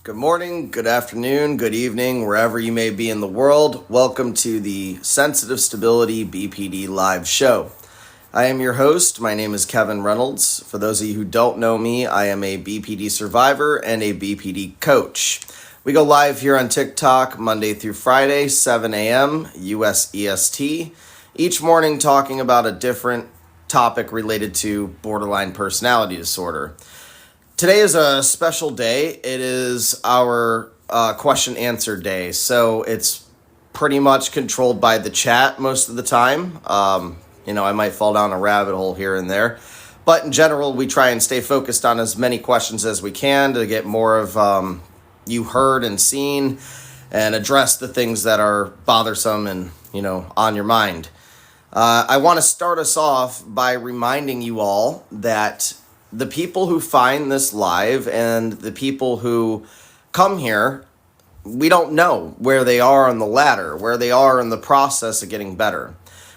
Good morning, good afternoon, good evening, wherever you may be in the world. Welcome to the Sensitive Stability BPD Live Show. I am your host. My name is Kevin Reynolds. For those of you who don't know me, I am a BPD survivor and a BPD coach. We go live here on TikTok Monday through Friday, 7 a.m. US EST, each morning talking about a different topic related to borderline personality disorder. Today is a special day. It is our question-answer day, so it's pretty much controlled by the chat most of the time. I might fall down a rabbit hole here and there, but in general, we try and stay focused on as many questions as we can to get more of you heard and seen and address the things that are bothersome and, on your mind. I want to start us off by reminding you all that the people who find this live and the people who come here, we don't know where they are on the ladder, where they are in the process of getting better.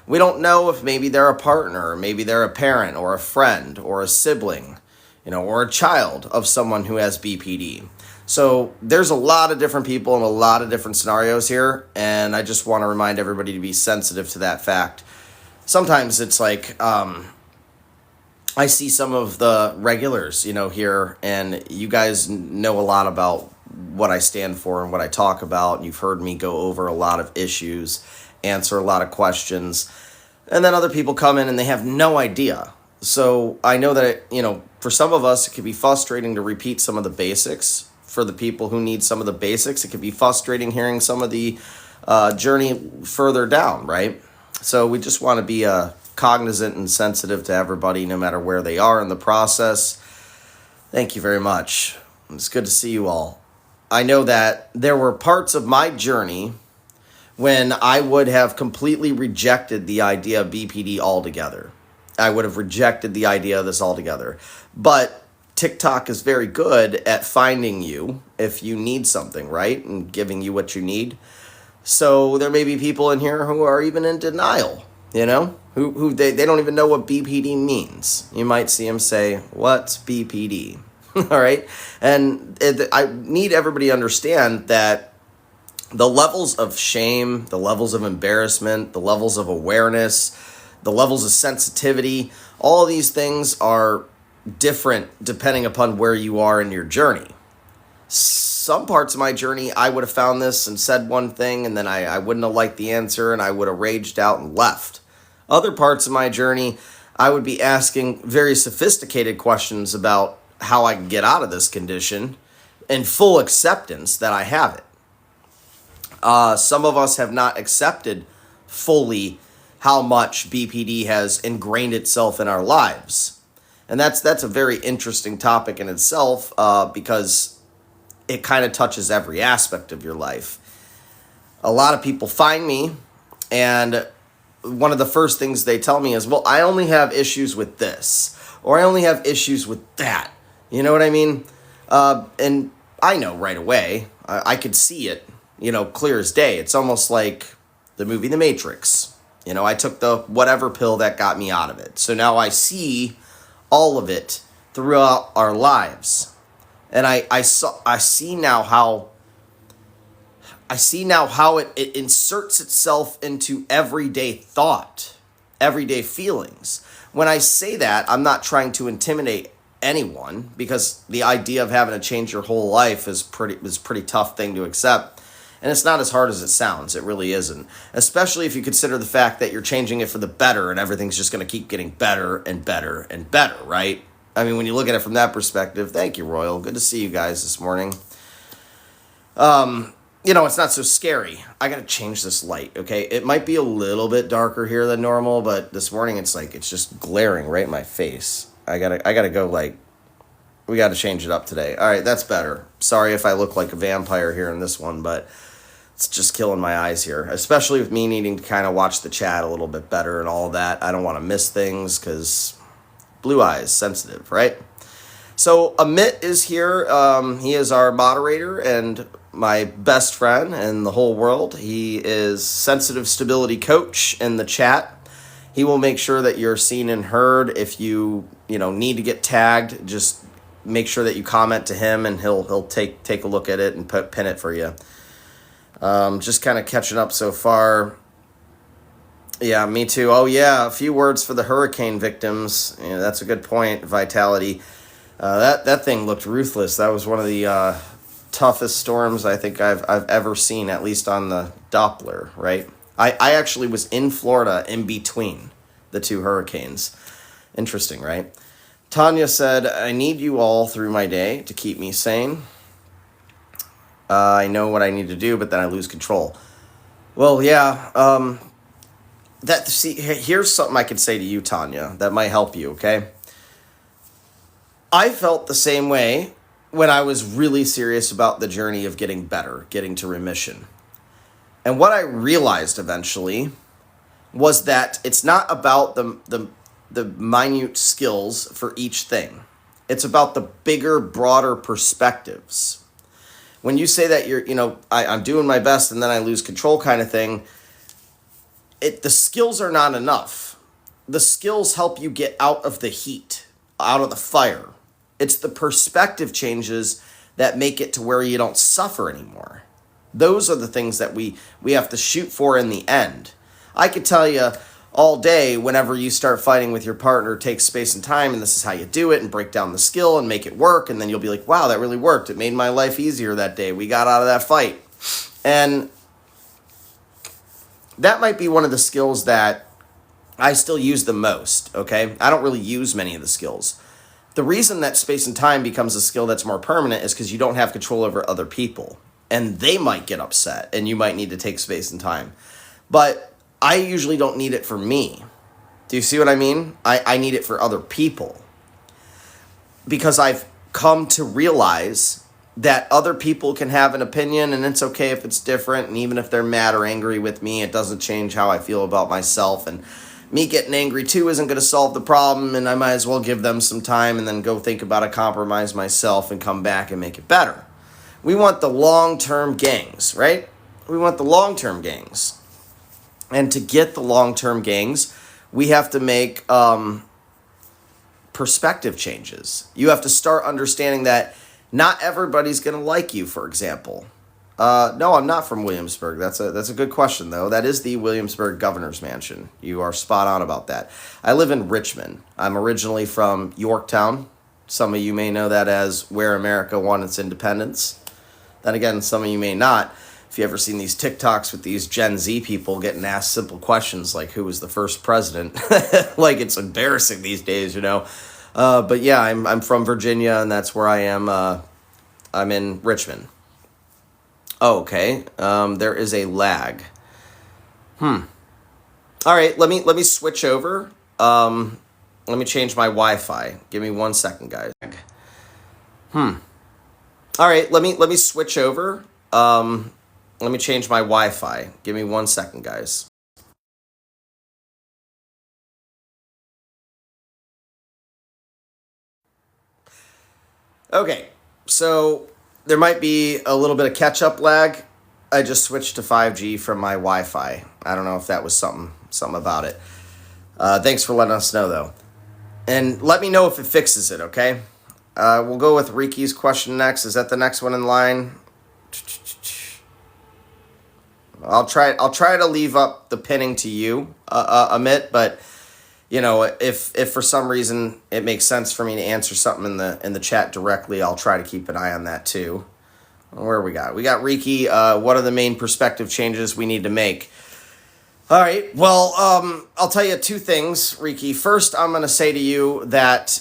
We don't know if maybe they're a partner, or maybe they're a parent or a friend or a sibling, or a child of someone who has BPD. So there's a lot of different people and a lot of different scenarios here, and I just want to remind everybody to be sensitive to that fact. Sometimes it's like, I see some of the regulars, here, and you guys know a lot about what I stand for and what I talk about. And you've heard me go over a lot of issues, answer a lot of questions, and then other people come in and they have no idea. So I know that, for some of us, it can be frustrating to repeat some of the basics. For the people who need some of the basics, it can be frustrating hearing some of the journey further down, right? So we just want to be cognizant and sensitive to everybody, no matter where they are in the process. Thank you very much. It's good to see you all. I know that there were parts of my journey when I would have completely rejected the idea of BPD altogether. I would have rejected the idea of this altogether. But TikTok is very good at finding you if you need something, right? And giving you what you need. So there may be people in here who are even in denial, who they don't even know what BPD means. You might see them say, "What's BPD?" All right? And I need everybody to understand that the levels of shame, the levels of embarrassment, the levels of awareness, the levels of sensitivity, all of these things are different depending upon where you are in your journey. Some parts of my journey, I would have found this and said one thing, and then I wouldn't have liked the answer, and I would have raged out and left. Other parts of my journey, I would be asking very sophisticated questions about how I can get out of this condition in full acceptance that I have it. Some of us have not accepted fully how much BPD has ingrained itself in our lives. And that's a very interesting topic in itself because it kind of touches every aspect of your life. A lot of people find me, and one of the first things they tell me is, well, I only have issues with this, or I only have issues with that. You know what I mean? And I know right away. I could see it, clear as day. It's almost like the movie The Matrix. I took the whatever pill that got me out of it. So now I see all of it throughout our lives. And I see now how it inserts itself into everyday thought, everyday feelings. When I say that, I'm not trying to intimidate anyone, because the idea of having to change your whole life is pretty tough thing to accept. And it's not as hard as it sounds. It really isn't. Especially if you consider the fact that you're changing it for the better and everything's just going to keep getting better and better and better, right? I mean, when you look at it from that perspective, thank you, Royal. Good to see you guys this morning. It's not so scary. I got to change this light, okay? It might be a little bit darker here than normal, but this morning it's just glaring right in my face. I gotta go, we got to change it up today. All right, that's better. Sorry if I look like a vampire here in this one, but it's just killing my eyes here, especially with me needing to kind of watch the chat a little bit better and all of that. I don't want to miss things because blue eyes, sensitive, right? So Amit is here. He is our moderator and my best friend in the whole world. He is Sensitive Stability Coach in the chat. He will make sure that you're seen and heard. If you need to get tagged, just make sure that you comment to him, and he'll take a look at it and pin it for you. Just kind of catching up so far. Yeah, me too. Oh yeah, a few words for the hurricane victims. Yeah, that's a good point. Vitality. That thing looked ruthless. That was one of the toughest storms I think I've ever seen, at least on the Doppler. Right. I actually was in Florida in between the two hurricanes. Interesting, right? Tanya said, I need you all through my day to keep me sane. I know what I need to do, but then I lose control. Well, yeah. Here's something I could say to you, Tanya, that might help you, okay? I felt the same way when I was really serious about the journey of getting better, getting to remission. And what I realized eventually was that it's not about the minute skills for each thing. It's about the bigger, broader perspectives. When you say that I'm doing my best and then I lose control kind of thing, the skills are not enough. The skills help you get out of the heat, out of the fire. It's the perspective changes that make it to where you don't suffer anymore. Those are the things that we have to shoot for in the end. I could tell you all day, whenever you start fighting with your partner, take space and time, and this is how you do it, and break down the skill and make it work, and then you'll be like, wow, that really worked. It made my life easier that day. We got out of that fight. And that might be one of the skills that I still use the most, okay? I don't really use many of the skills. The reason that space and time becomes a skill that's more permanent is because you don't have control over other people. And they might get upset, and you might need to take space and time. But I usually don't need it for me. Do you see what I mean? I need it for other people. Because I've come to realize that other people can have an opinion, and it's okay if it's different, and even if they're mad or angry with me, it doesn't change how I feel about myself, and me getting angry too isn't going to solve the problem, and I might as well give them some time and then go think about a compromise myself and come back and make it better. We want the long-term gains, right? We want the long-term gains. And to get the long-term gains, we have to make perspective changes. You have to start understanding that not everybody's going to like you, for example. No, I'm not from Williamsburg. That's a good question, though. That is the Williamsburg Governor's Mansion. You are spot on about that. I live in Richmond. I'm originally from Yorktown. Some of you may know that as where America won its independence. Then again, some of you may not. If you ever seen these TikToks with these Gen Z people getting asked simple questions like who was the first president, like it's embarrassing these days, you know. But yeah, I'm from Virginia, and that's where I am. I'm in Richmond. Oh, okay. There is a lag. All right. Let me switch over. Let me change my Wi-Fi. Give me 1 second, guys. All right. Let me switch over. Let me change my Wi-Fi. Give me 1 second, guys. Okay, so there might be a little bit of catch-up lag. I just switched to 5G from my Wi-Fi. I don't know if that was something about it. Thanks for letting us know, though. And let me know if it fixes it, okay? We'll go with Riki's question next. Is that the next one in line? I'll try to leave up the pinning to you, Amit, but you know, if for some reason it makes sense for me to answer something in the chat directly, I'll try to keep an eye on that too. Where we got Riki. What are the main perspective changes we need to make? All right. Well, I'll tell you two things, Riki. First, I'm going to say to you that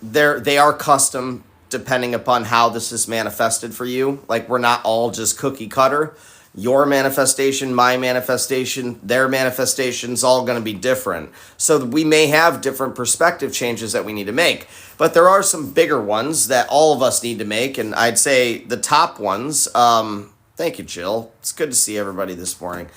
they are custom depending upon how this is manifested for you. Like, we're not all just cookie cutter. Your manifestation, my manifestation, their manifestation's all going to be different. So we may have different perspective changes that we need to make. But there are some bigger ones that all of us need to make. And I'd say the top ones, thank you, Jill. It's good to see everybody this morning.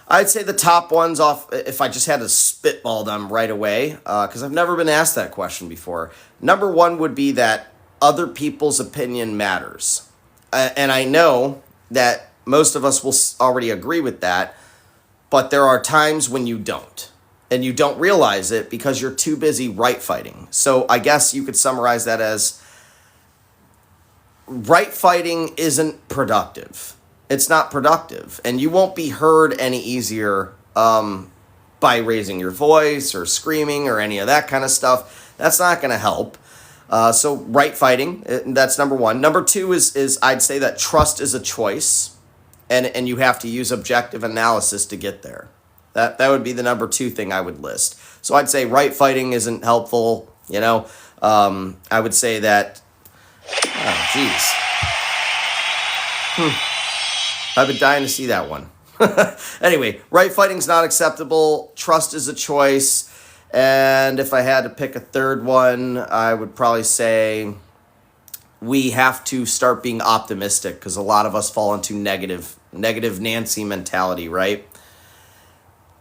I'd say the top ones off, if I just had to spitball them right away, because I've never been asked that question before. Number one would be that other people's opinion matters. And I know that most of us will already agree with that, but there are times when you don't. And you don't realize it because you're too busy right fighting. So I guess you could summarize that as right fighting isn't productive. It's not productive. And you won't be heard any easier by raising your voice or screaming or any of that kind of stuff. That's not going to help. So right fighting, that's number one. Number two is I'd say that trust is a choice, and you have to use objective analysis to get there. That would be the number two thing I would list. So I'd say right fighting isn't helpful. I would say that. Oh, geez. I've been dying to see that one. Anyway, right fighting's not acceptable. Trust is a choice. And if I had to pick a third one, I would probably say we have to start being optimistic, because a lot of us fall into negative Nancy mentality, right?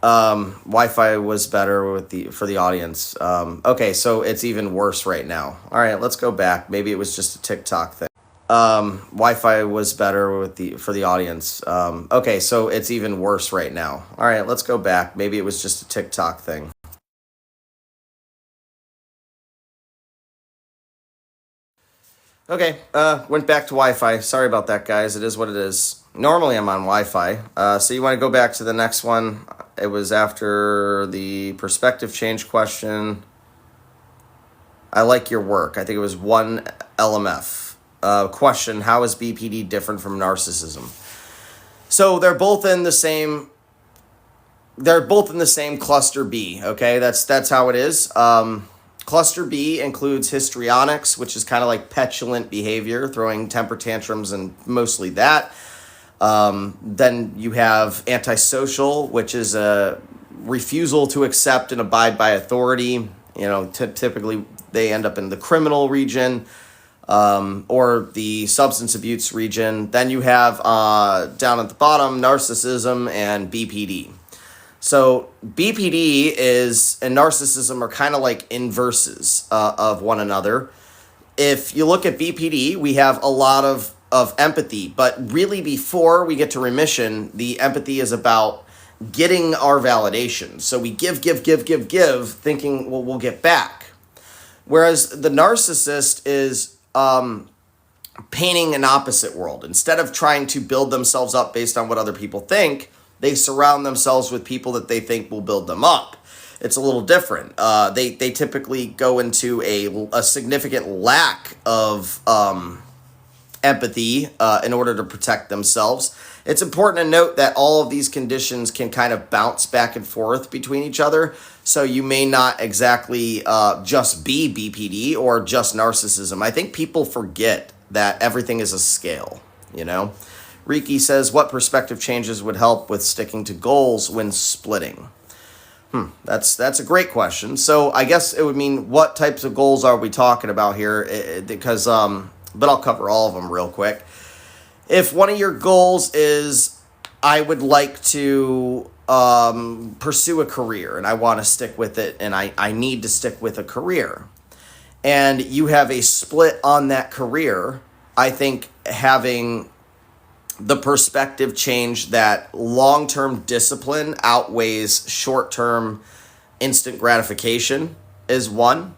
Wi-Fi was better for the audience. Okay, so it's even worse right now. All right, let's go back. Maybe it was just a TikTok thing. Wi-Fi was better for the audience. Okay, so it's even worse right now. All right, let's go back. Maybe it was just a TikTok thing. Okay, went back to Wi-Fi. Sorry about that, guys. It is what it is. Normally I'm on Wi-Fi. So you want to go back to the next one. It was after the perspective change question. I like your work. I think it was 1 LMF. Question, how is BPD different from narcissism? So they're both in the same cluster B, okay? That's how it is. Cluster B includes histrionics, which is kind of like petulant behavior, throwing temper tantrums and mostly that. Then you have antisocial, which is a refusal to accept and abide by authority. Typically they end up in the criminal region, or the substance abuse region. Then you have down at the bottom, narcissism and BPD. So BPD and narcissism are kind of like inverses of one another. If you look at BPD, we have a lot of empathy, but really before we get to remission, the empathy is about getting our validation. So we give, thinking, well, we'll get back. Whereas the narcissist is painting an opposite world. Instead of trying to build themselves up based on what other people think, they surround themselves with people that they think will build them up. It's a little different. They typically go into a significant lack of empathy in order to protect themselves. It's important to note that all of these conditions can kind of bounce back and forth between each other. So you may not exactly just be BPD or just narcissism. I think people forget that everything is a scale, Riki says, what perspective changes would help with sticking to goals when splitting? That's a great question. So I guess it would mean, what types of goals are we talking about here? Because, but I'll cover all of them real quick. If one of your goals is, I would like to pursue a career and I want to stick with it, and I need to stick with a career, and you have a split on that career, I think having the perspective change that long-term discipline outweighs short-term instant gratification is one.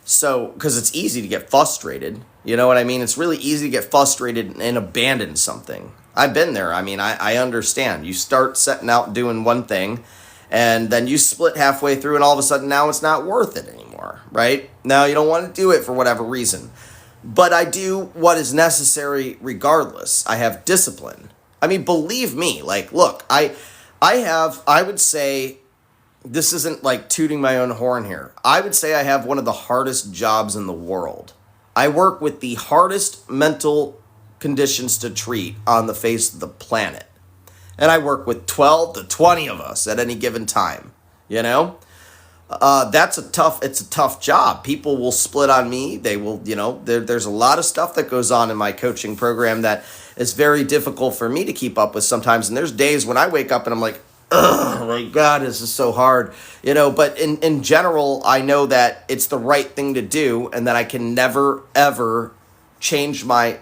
So, because it's easy to get frustrated, you know what I mean? It's really easy to get frustrated and abandon something. I've been there. I mean, I understand. You start setting out doing one thing, and then you split halfway through, and all of a sudden now it's not worth it anymore, right? Now you don't want to do it for whatever reason. But I do what is necessary regardless. I have discipline. I mean, believe me, look, I would say, this isn't like tooting my own horn here. I would say I have one of the hardest jobs in the world. I work with the hardest mental conditions to treat on the face of the planet. And I work with 12 to 20 of us at any given time, It's a tough job. People will split on me. They will, there's a lot of stuff that goes on in my coaching program that is very difficult for me to keep up with sometimes. And there's days when I wake up and I'm like, oh my God, this is so hard, but in general, I know that it's the right thing to do, and that I can never, ever change my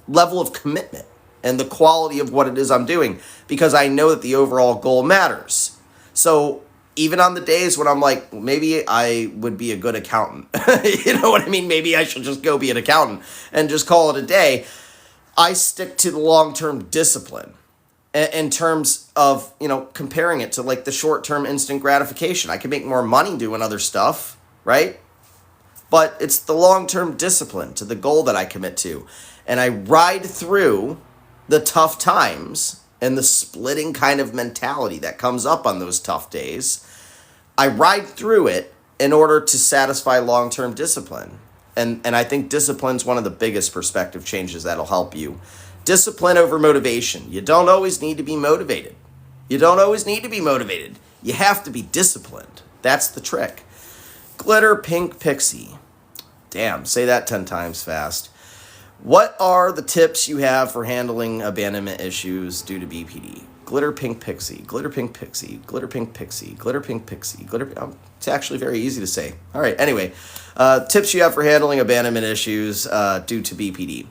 level of commitment and the quality of what it is I'm doing, because I know that the overall goal matters. So even on the days when I'm like, maybe I would be a good accountant. You know what I mean? Maybe I should just go be an accountant and just call it a day. I stick to the long-term discipline in terms of, comparing it to like the short-term instant gratification. I can make more money doing other stuff, right? But it's the long-term discipline to the goal that I commit to. And I ride through the tough times and the splitting kind of mentality that comes up on those tough days. I ride through it in order to satisfy long-term discipline. And I think discipline's one of the biggest perspective changes that'll help you. Discipline over motivation. You don't always need to be motivated. You have to be disciplined. That's the trick. Glitter Pink Pixie. Damn, say that 10 times fast. What are the tips you have for handling abandonment issues due to BPD? Glitter Pink Pixie, Glitter Pink Pixie, Glitter Pink Pixie, Glitter Pink Pixie, it's actually very easy to say. All right, anyway, tips you have for handling abandonment issues due to BPD.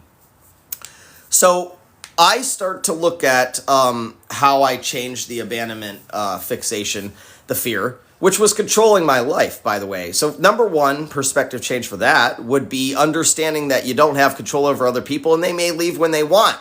So I start to look at how I changed the abandonment fixation, the fear, which was controlling my life, by the way. So number one perspective change for that would be understanding that you don't have control over other people and they may leave when they want.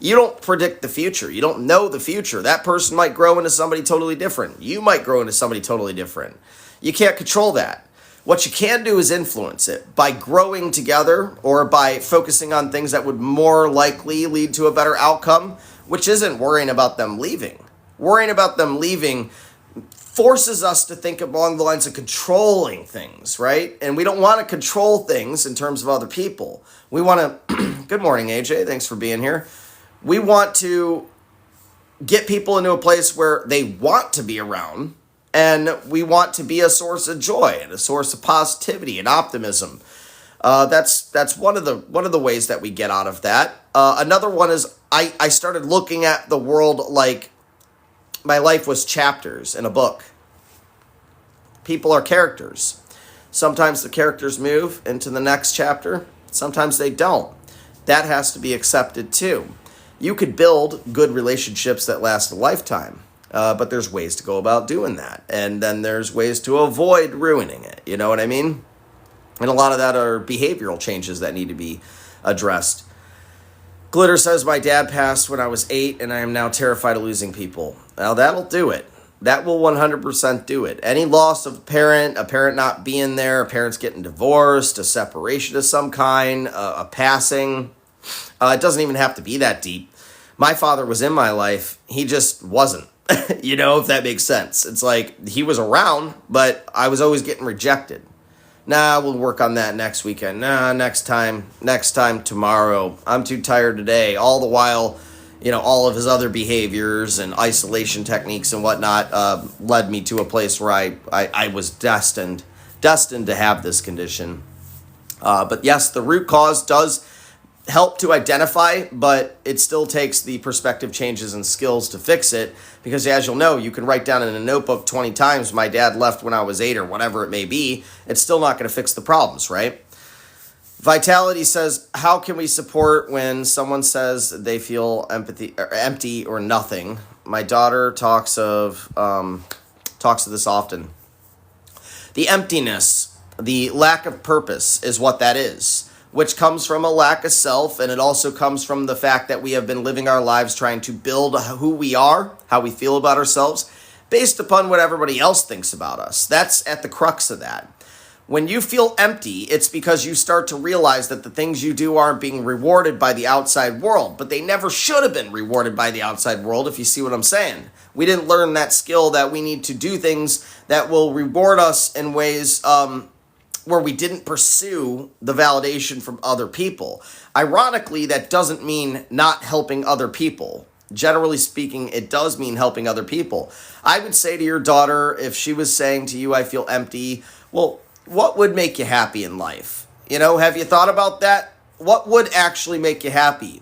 You don't predict the future. You don't know the future. That person might grow into somebody totally different. You might grow into somebody totally different. You can't control that. What you can do is influence it by growing together or by focusing on things that would more likely lead to a better outcome, which isn't worrying about them leaving. Worrying about them leaving forces us to think along the lines of controlling things, right? And we don't want to control things in terms of other people. We want to, good morning, AJ, thanks for being here. We want to get people into a place where they want to be around, and we want to be a source of joy and a source of positivity and optimism. That's one of the ways that we get out of that. Another one is I started looking at the world like my life was chapters in a book. People are characters. Sometimes the characters move into the next chapter. Sometimes they don't. That has to be accepted too. You could build good relationships that last a lifetime, but there's ways to go about doing that. And then there's ways to avoid ruining it. You know what I mean? And a lot of that are behavioral changes that need to be addressed. Glitter says, my dad passed when I was 8 and I am now terrified of losing people. Now that'll do it. That will 100% do it. Any loss of a parent not being there, a parent's getting divorced, a separation of some kind, a passing. It doesn't even have to be that deep. My father was in my life. He just wasn't, if that makes sense. It's like he was around, but I was always getting rejected. Nah, we'll work on that next weekend. Nah, next time tomorrow. I'm too tired today. All the while, all of his other behaviors and isolation techniques and whatnot led me to a place where I was destined to have this condition. But yes, the root cause does help to identify, but it still takes the perspective changes and skills to fix it, because as you'll know, you can write down in a notebook 20 times, my dad left when I was 8 or whatever it may be. It's still not going to fix the problems, right? Vitality says, how can we support when someone says they feel empty or nothing? My daughter talks of this often. The emptiness, the lack of purpose is what that is, which comes from a lack of self, and it also comes from the fact that we have been living our lives trying to build who we are, how we feel about ourselves, based upon what everybody else thinks about us. That's at the crux of that. When you feel empty, it's because you start to realize that the things you do aren't being rewarded by the outside world, but they never should have been rewarded by the outside world, if you see what I'm saying. We didn't learn that skill that we need to do things that will reward us in ways where we didn't pursue the validation from other people. Ironically, that doesn't mean not helping other people. Generally speaking, it does mean helping other people. I would say to your daughter, if she was saying to you, I feel empty, well, what would make you happy in life? Have you thought about that? What would actually make you happy?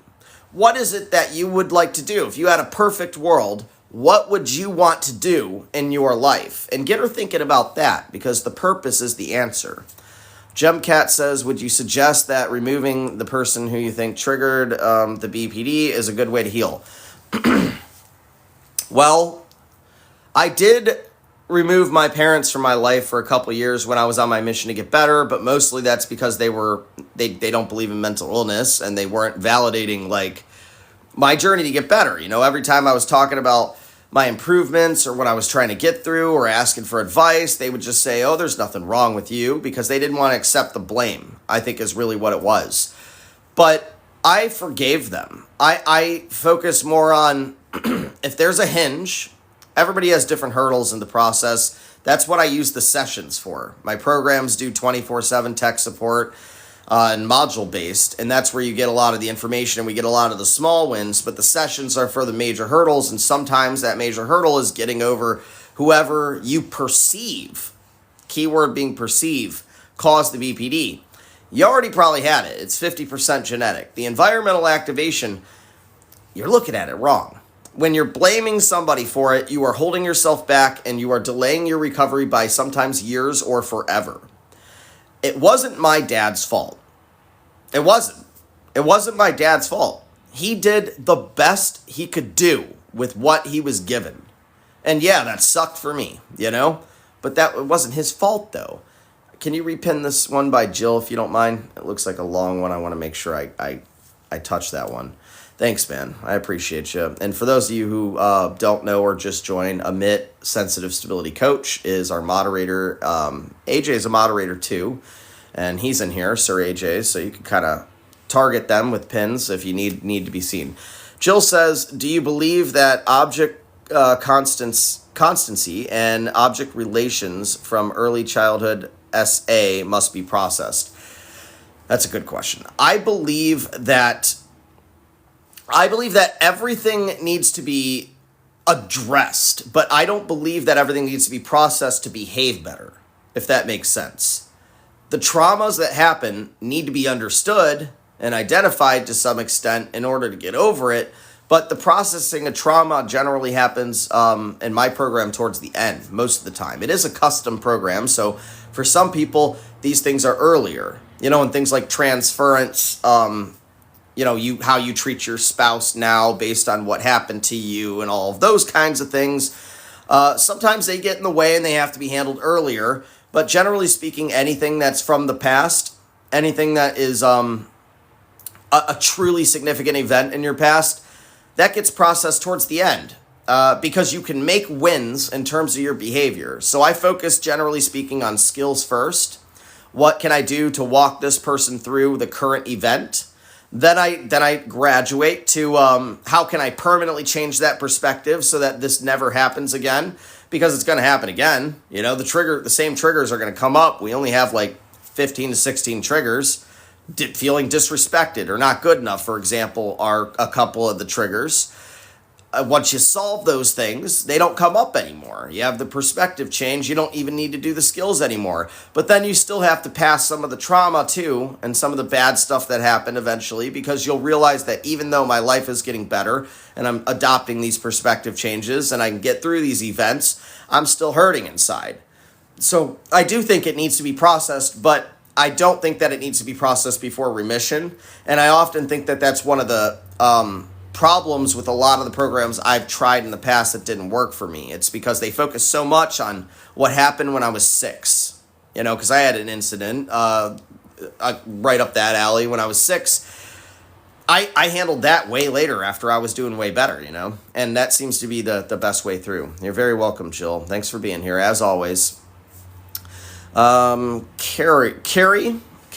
What is it that you would like to do? If you had a perfect world, what would you want to do in your life? And get her thinking about that, because the purpose is the answer. Gemcat says, would you suggest that removing the person who you think triggered the BPD is a good way to heal? Well, I did remove my parents from my life for a couple years when I was on my mission to get better, but mostly that's because they don't believe in mental illness, and they weren't validating like my journey to get better. Every time I was talking about my improvements or what I was trying to get through or asking for advice, they would just say, "Oh, there's nothing wrong with you," because they didn't want to accept the blame, I think is really what it was. But I forgave them. I focus more on if there's a hinge. Everybody has different hurdles in the process. That's what I use the sessions for. My programs do 24/7 tech support and module-based, and that's where you get a lot of the information and we get a lot of the small wins, but the sessions are for the major hurdles, and sometimes that major hurdle is getting over whoever you perceive, keyword being perceive, caused the BPD. You already probably had it. It's 50% genetic. The environmental activation, you're looking at it wrong. When you're blaming somebody for it, you are holding yourself back and you are delaying your recovery by sometimes years or forever. It wasn't my dad's fault. It wasn't. It wasn't my dad's fault. He did the best he could do with what he was given. And yeah, that sucked for me, But that wasn't his fault, though. Can you repin this one by Jill, if you don't mind? It looks like a long one. I want to make sure I touch that one. Thanks, man. I appreciate you. And for those of you who don't know or just joined, Amit, Sensitive Stability Coach, is our moderator. AJ is a moderator too, and he's in here, Sir AJ, so you can kind of target them with pins if you need to be seen. Jill says, do you believe that object constancy and object relations from early childhood SA must be processed? That's a good question. I believe that everything needs to be addressed, but I don't believe that everything needs to be processed to behave better, if that makes sense. The traumas that happen need to be understood and identified to some extent in order to get over it, but the processing of trauma generally happens in my program towards the end, most of the time. It is a custom program, so for some people, these things are earlier, and things like transference, how you treat your spouse now based on what happened to you and all of those kinds of things. Sometimes they get in the way and they have to be handled earlier. But generally speaking, anything that's from the past, anything that is a truly significant event in your past, that gets processed towards the end because you can make wins in terms of your behavior. So I focus, generally speaking, on skills first. What can I do to walk this person through the current event? Then I graduate to how can I permanently change that perspective so that this never happens again, because it's going to happen again. The same triggers are going to come up. We only have like 15 to 16 triggers. Feeling disrespected or not good enough, for example, are a couple of the triggers. Once you solve those things, they don't come up anymore. You have the perspective change. You don't even need to do the skills anymore. But then you still have to pass some of the trauma too, and some of the bad stuff that happened eventually, because you'll realize that even though my life is getting better and I'm adopting these perspective changes and I can get through these events, I'm still hurting inside. So I do think it needs to be processed, but I don't think that it needs to be processed before remission. And I often think that that's one of the problems with a lot of the programs I've tried in the past that didn't work for me. It's because they focus so much on what happened when I was 6, because I had an incident right up that alley when I was 6. I handled that way later after I was doing way better, and that seems to be the best way through. You're very welcome, Jill. Thanks for being here, as always.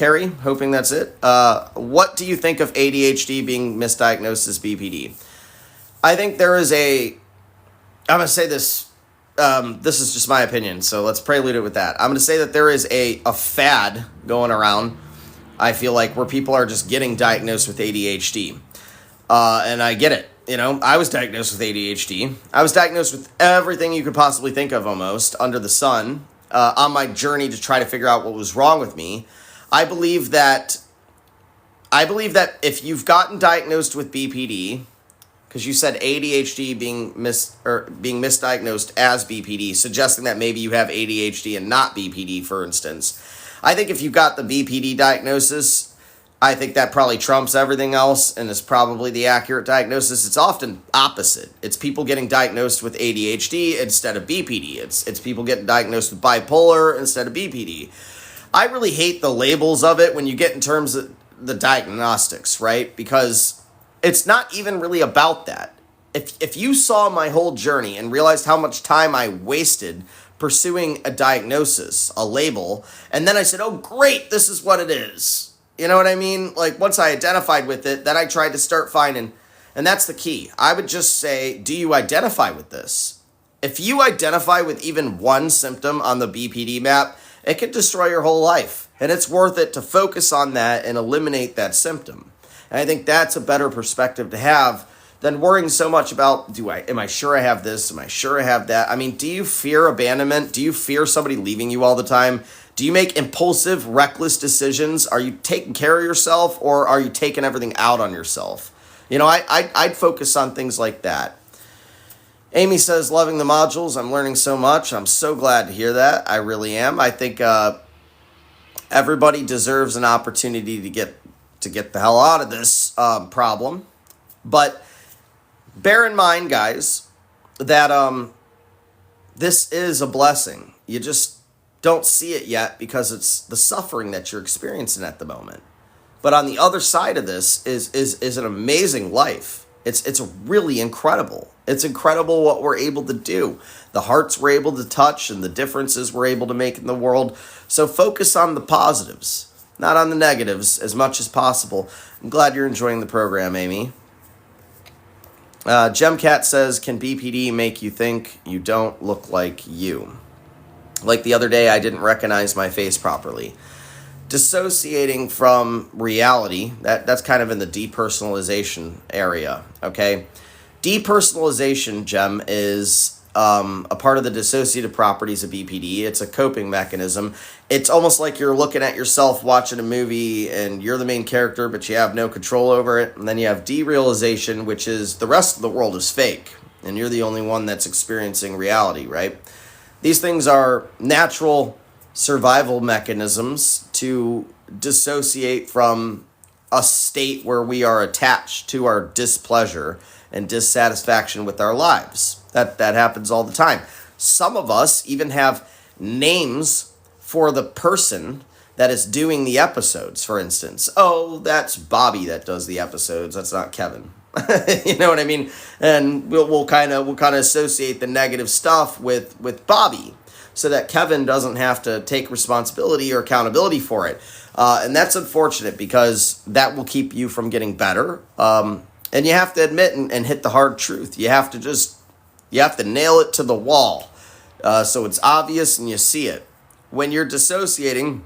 Carrie, hoping that's it. What do you think of ADHD being misdiagnosed as BPD? I think there is I'm going to say this, this is just my opinion, so let's prelude it with that. I'm going to say that there is a fad going around, I feel like, where people are just getting diagnosed with ADHD. And I get it. I was diagnosed with ADHD. I was diagnosed with everything you could possibly think of almost under the sun on my journey to try to figure out what was wrong with me. I believe that if you've gotten diagnosed with BPD, because you said ADHD being misdiagnosed as BPD, suggesting that maybe you have ADHD and not BPD, for instance. I think if you got the BPD diagnosis, I think that probably trumps everything else and is probably the accurate diagnosis. It's often opposite. It's people getting diagnosed with ADHD instead of BPD. It's people getting diagnosed with bipolar instead of BPD. I really hate the labels of it when you get in terms of the diagnostics, right? Because it's not even really about that. If you saw my whole journey and realized how much time I wasted pursuing a diagnosis, a label, and then I said, oh, great, this is what it is. You know what I mean? Like, once I identified with it, then I tried to start finding, and that's the key. I would just say, do you identify with this? If you identify with even one symptom on the BPD map, it could destroy your whole life. And it's worth it to focus on that and eliminate that symptom. And I think that's a better perspective to have than worrying so much about, am I sure I have this? Am I sure I have that? I mean, do you fear abandonment? Do you fear somebody leaving you all the time? Do you make impulsive, reckless decisions? Are you taking care of yourself, or are you taking everything out on yourself? I'd focus on things like that. Amy says, loving the modules. I'm learning so much. I'm so glad to hear that. I really am. I think everybody deserves an opportunity to get the hell out of this problem. But bear in mind, guys, that this is a blessing. You just don't see it yet because it's the suffering that you're experiencing at the moment. But on the other side of this is an amazing life. It's really incredible. It's incredible what we're able to do, the hearts we're able to touch, and the differences we're able to make in the world. So focus on the positives, not on the negatives, as much as possible. I'm glad you're enjoying the program, Amy. Gemcat says, can BPD make you think you don't look like you? Like the other day, I didn't recognize my face properly. Dissociating from reality, that's kind of in the depersonalization area, okay? Depersonalization, Gem, is a part of the dissociative properties of BPD. It's a coping mechanism. It's almost like you're looking at yourself watching a movie and you're the main character, but you have no control over it. And then you have derealization, which is the rest of the world is fake, and you're the only one that's experiencing reality, right? These things are natural survival mechanisms to dissociate from a state where we are attached to our displeasure and dissatisfaction with our lives. That happens all the time. Some of us even have names for the person that is doing the episodes, for instance. Oh, that's Bobby that does the episodes. That's not Kevin. You know what I mean? And we'll kind of associate the negative stuff with Bobby, so that Kevin doesn't have to take responsibility or accountability for it. And that's unfortunate, because that will keep you from getting better. And you have to admit and hit the hard truth. You have to nail it to the wall, so it's obvious and you see it. When you're dissociating,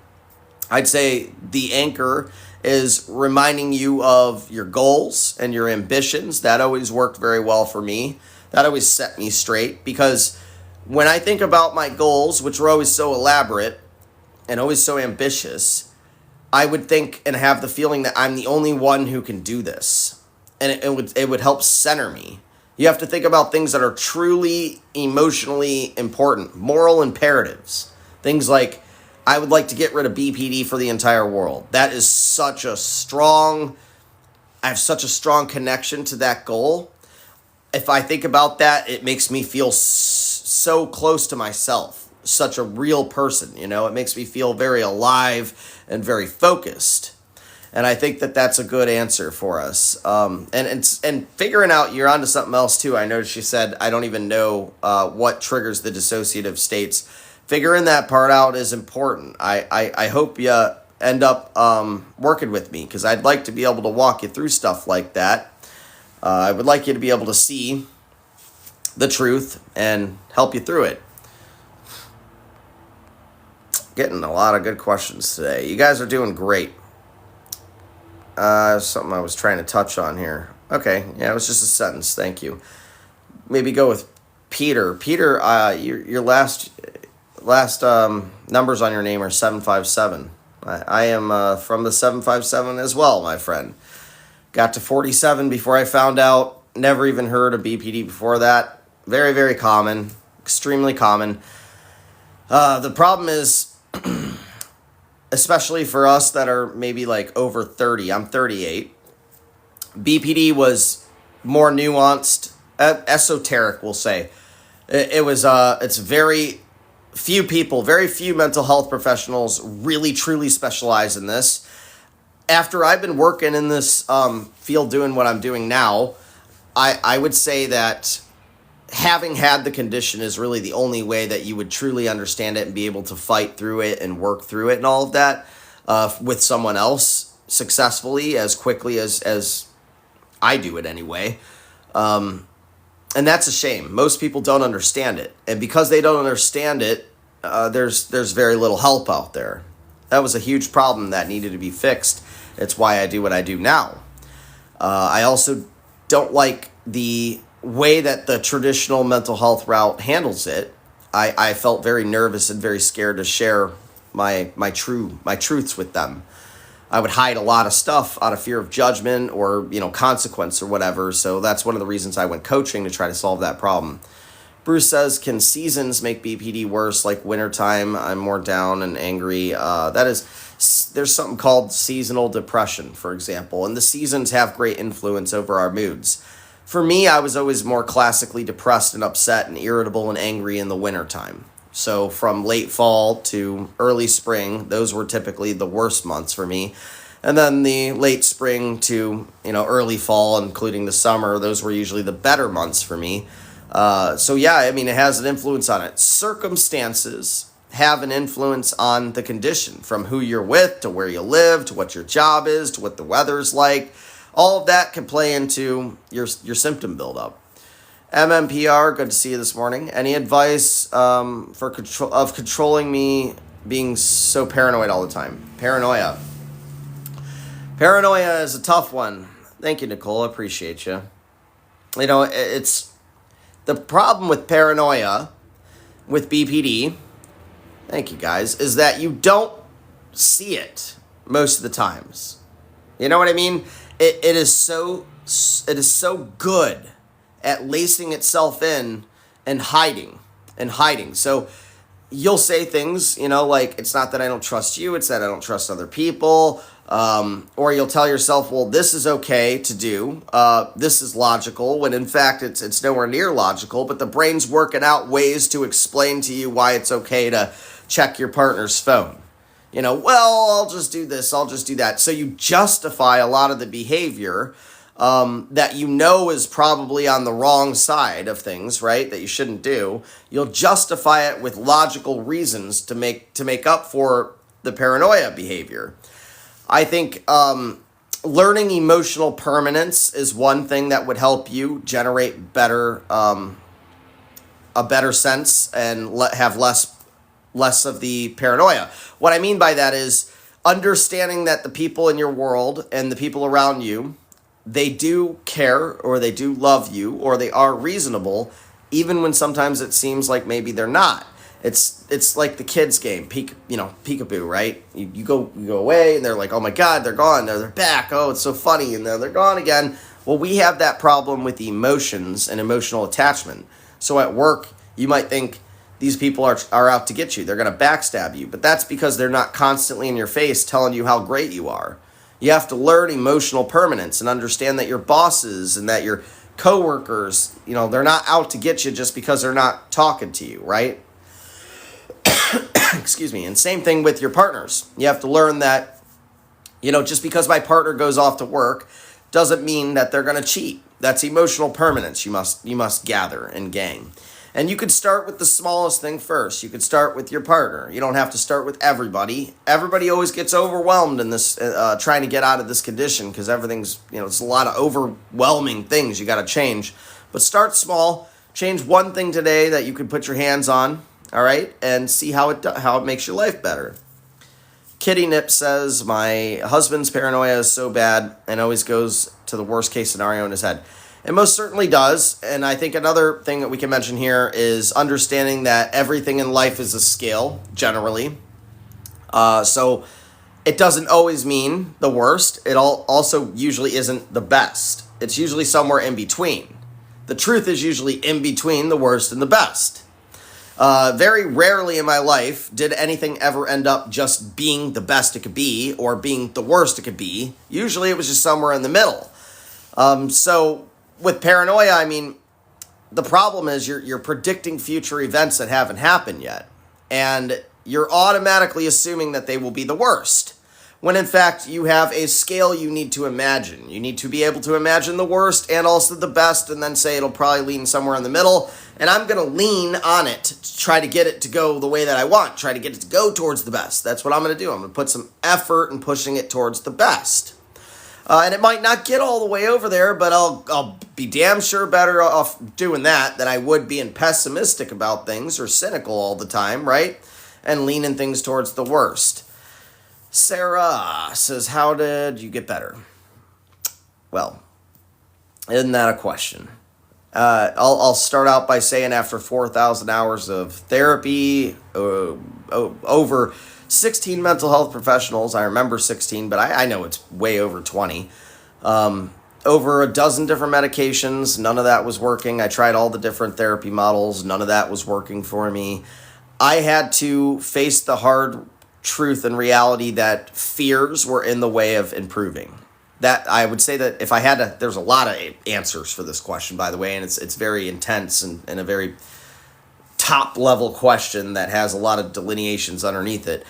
I'd say the anchor is reminding you of your goals and your ambitions. That always worked very well for me. That always set me straight, because when I think about my goals, which were always so elaborate and always so ambitious, I would think and have the feeling that I'm the only one who can do this. And it would help center me. You have to think about things that are truly emotionally important, moral imperatives. Things like, I would like to get rid of BPD for the entire world. That is I have such a strong connection to that goal. If I think about that, it makes me feel so close to myself, such a real person, it makes me feel very alive and very focused. And I think that's a good answer for us. And figuring out, you're onto something else too. I noticed you said, I don't even know what triggers the dissociative states. Figuring that part out is important. I hope you end up working with me, because I'd like to be able to walk you through stuff like that. I would like you to be able to see the truth and help you through it. Getting a lot of good questions today. You guys are doing great. Something I was trying to touch on here. Okay, yeah, it was just a sentence. Thank you. Maybe go with Peter. Peter, your last numbers on your name are 757. I am from the 757 as well, my friend. Got to 47 before I found out. Never even heard of BPD before that. Very, very common. Extremely common. The problem is, especially for us that are maybe like over 30. I'm 38. BPD was more nuanced, esoteric, we'll say. It's very few people, very few mental health professionals really truly specialize in this. After I've been working in this field doing what I'm doing now, I would say that having had the condition is really the only way that you would truly understand it and be able to fight through it and work through it and all of that with someone else successfully as quickly as I do it anyway. And that's a shame. Most people don't understand it. And because they don't understand it, there's very little help out there. That was a huge problem that needed to be fixed. It's why I do what I do now. I also don't like the way that the traditional mental health route handles it. I felt very nervous and very scared to share my truths with them. I would hide a lot of stuff out of fear of judgment or, consequence or whatever. So that's one of the reasons I went coaching, to try to solve that problem. Bruce says, can seasons make BPD worse? Like wintertime, I'm more down and angry. There's something called seasonal depression, for example. And the seasons have great influence over our moods. For me, I was always more classically depressed and upset and irritable and angry in the wintertime. So from late fall to early spring, those were typically the worst months for me. And then the late spring to, early fall, including the summer, those were usually the better months for me. It has an influence on it. Circumstances have an influence on the condition, from who you're with to where you live to what your job is to what the weather's like. All of that can play into your symptom buildup. MMPR, good to see you this morning. Any advice for controlling me being so paranoid all the time? Paranoia is a tough one. Thank you, Nicole. I appreciate you. It's the problem with paranoia with BPD. Thank you, guys. Is that you don't see it most of the times. You know what I mean? It is so good at lacing itself in and hiding. So you'll say things, like, it's not that I don't trust you, it's that I don't trust other people. Or you'll tell yourself, well, this is okay to do. This is logical, when in fact it's nowhere near logical, but the brain's working out ways to explain to you why it's okay to check your partner's phone. I'll just do this, I'll just do that. So you justify a lot of the behavior that is probably on the wrong side of things, right? That you shouldn't do. You'll justify it with logical reasons to make up for the paranoia behavior. I think learning emotional permanence is one thing that would help you generate a better sense and have less of the paranoia. What I mean by that is understanding that the people in your world and the people around you, they do care, or they do love you, or they are reasonable, even when sometimes it seems like maybe they're not. It's like the kids game, peekaboo, right? You go away and they're like, oh my God, they're gone. They're back. Oh, it's so funny. And they're gone again. Well, we have that problem with emotions and emotional attachment. So at work, you might think these people are out to get you. They're going to backstab you. But that's because they're not constantly in your face telling you how great you are. You have to learn emotional permanence and understand that your bosses and that your coworkers, they're not out to get you just because they're not talking to you, right? Excuse me. And same thing with your partners. You have to learn that, just because my partner goes off to work doesn't mean that they're going to cheat. That's emotional permanence you must gather and gain. And you could start with the smallest thing first. You could start with your partner. You don't have to start with everybody. Everybody always gets overwhelmed in this, trying to get out of this condition, because everything's, it's a lot of overwhelming things you got to change. But start small. Change one thing today that you could put your hands on, all right, and see how it makes your life better. Kitty Nip says, my husband's paranoia is so bad and always goes to the worst case scenario in his head. It most certainly does. And I think another thing that we can mention here is understanding that everything in life is a scale, generally. So it doesn't always mean the worst. It also usually isn't the best. It's usually somewhere in between. The truth is usually in between the worst and the best. Very rarely in my life did anything ever end up just being the best it could be or being the worst it could be. Usually it was just somewhere in the middle. So with paranoia, I mean, the problem is you're predicting future events that haven't happened yet. And you're automatically assuming that they will be the worst. When in fact you have a scale you need to imagine. You need to be able to imagine the worst and also the best and then say it'll probably lean somewhere in the middle. And I'm going to lean on it to try to get it to go the way that I want. Try to get it to go towards the best. That's what I'm going to do. I'm going to put some effort in pushing it towards the best. And it might not get all the way over there, but I'll be damn sure better off doing that than I would being pessimistic about things or cynical all the time, right? And leaning things towards the worst. Sarah says, how did you get better? Well, isn't that a question? I'll start out by saying after 4,000 hours of therapy, over 16 mental health professionals. I remember 16, but I know it's way over 20. Over a dozen different medications. None of that was working. I tried all the different therapy models. None of that was working for me. I had to face the hard truth and reality that fears were in the way of improving. That I would say that if I had to, there's a lot of answers for this question, by the way, and it's very intense and a very top level question that has a lot of delineations underneath it.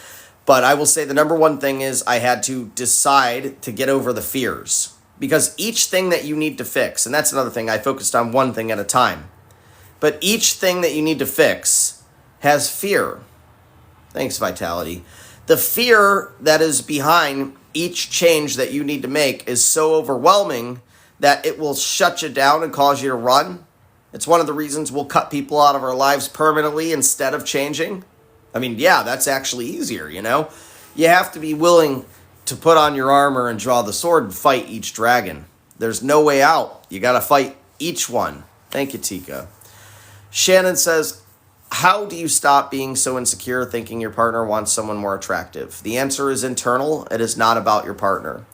But I will say the number one thing is I had to decide to get over the fears, because each thing that you need to fix, and that's another thing, I focused on one thing at a time, but each thing that you need to fix has fear. Thanks, Vitality. The fear that is behind each change that you need to make is so overwhelming that it will shut you down and cause you to run. It's one of the reasons we'll cut people out of our lives permanently instead of changing. I mean, yeah, that's actually easier, you know? You have to be willing to put on your armor and draw the sword and fight each dragon. There's no way out. You got to fight each one. Thank you, Tika. Shannon says, how do you stop being so insecure thinking your partner wants someone more attractive? The answer is internal. It is not about your partner.